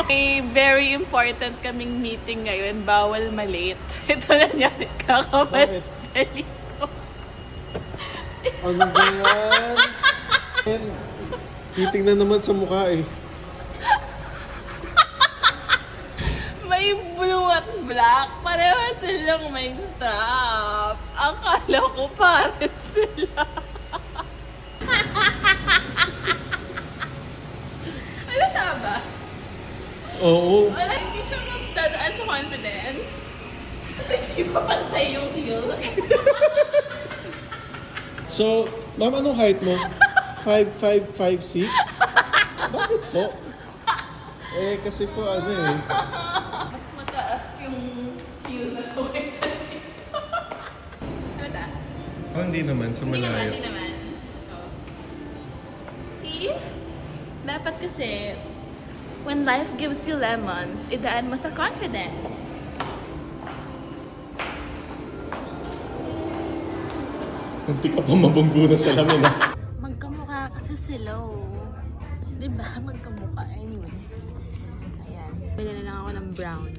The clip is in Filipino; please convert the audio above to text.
May very important kaming meeting ngayon. Bawal malate. Ito nangyari. Kakamadali ko. Ano ba yan? Titingnan naman sa mukha eh. May blue at black. Pareho silang may strap. Akala ko pares sila. Ano ba? Oo. Wala, hindi siya magdadaan sa confidence. Kasi hindi pa pantay yung heel. So, ma'am, anong height mo? 5'5", 5'6"? Bakit po? Kasi po Mas mataas yung heel na to kaysa dito. Ano ba? Oh, hindi naman. Sa Hindi naman, malayo. hindi naman. Oh. See? Dapat kasi, when life gives you lemons, idaan mo sa confidence. Hindi ka pa mabunggo na sa lamin ah. Magkamukha kasi sila oh. Diba? Magkamukha. Anyway. Ayan. Pila na lang ako ng brown.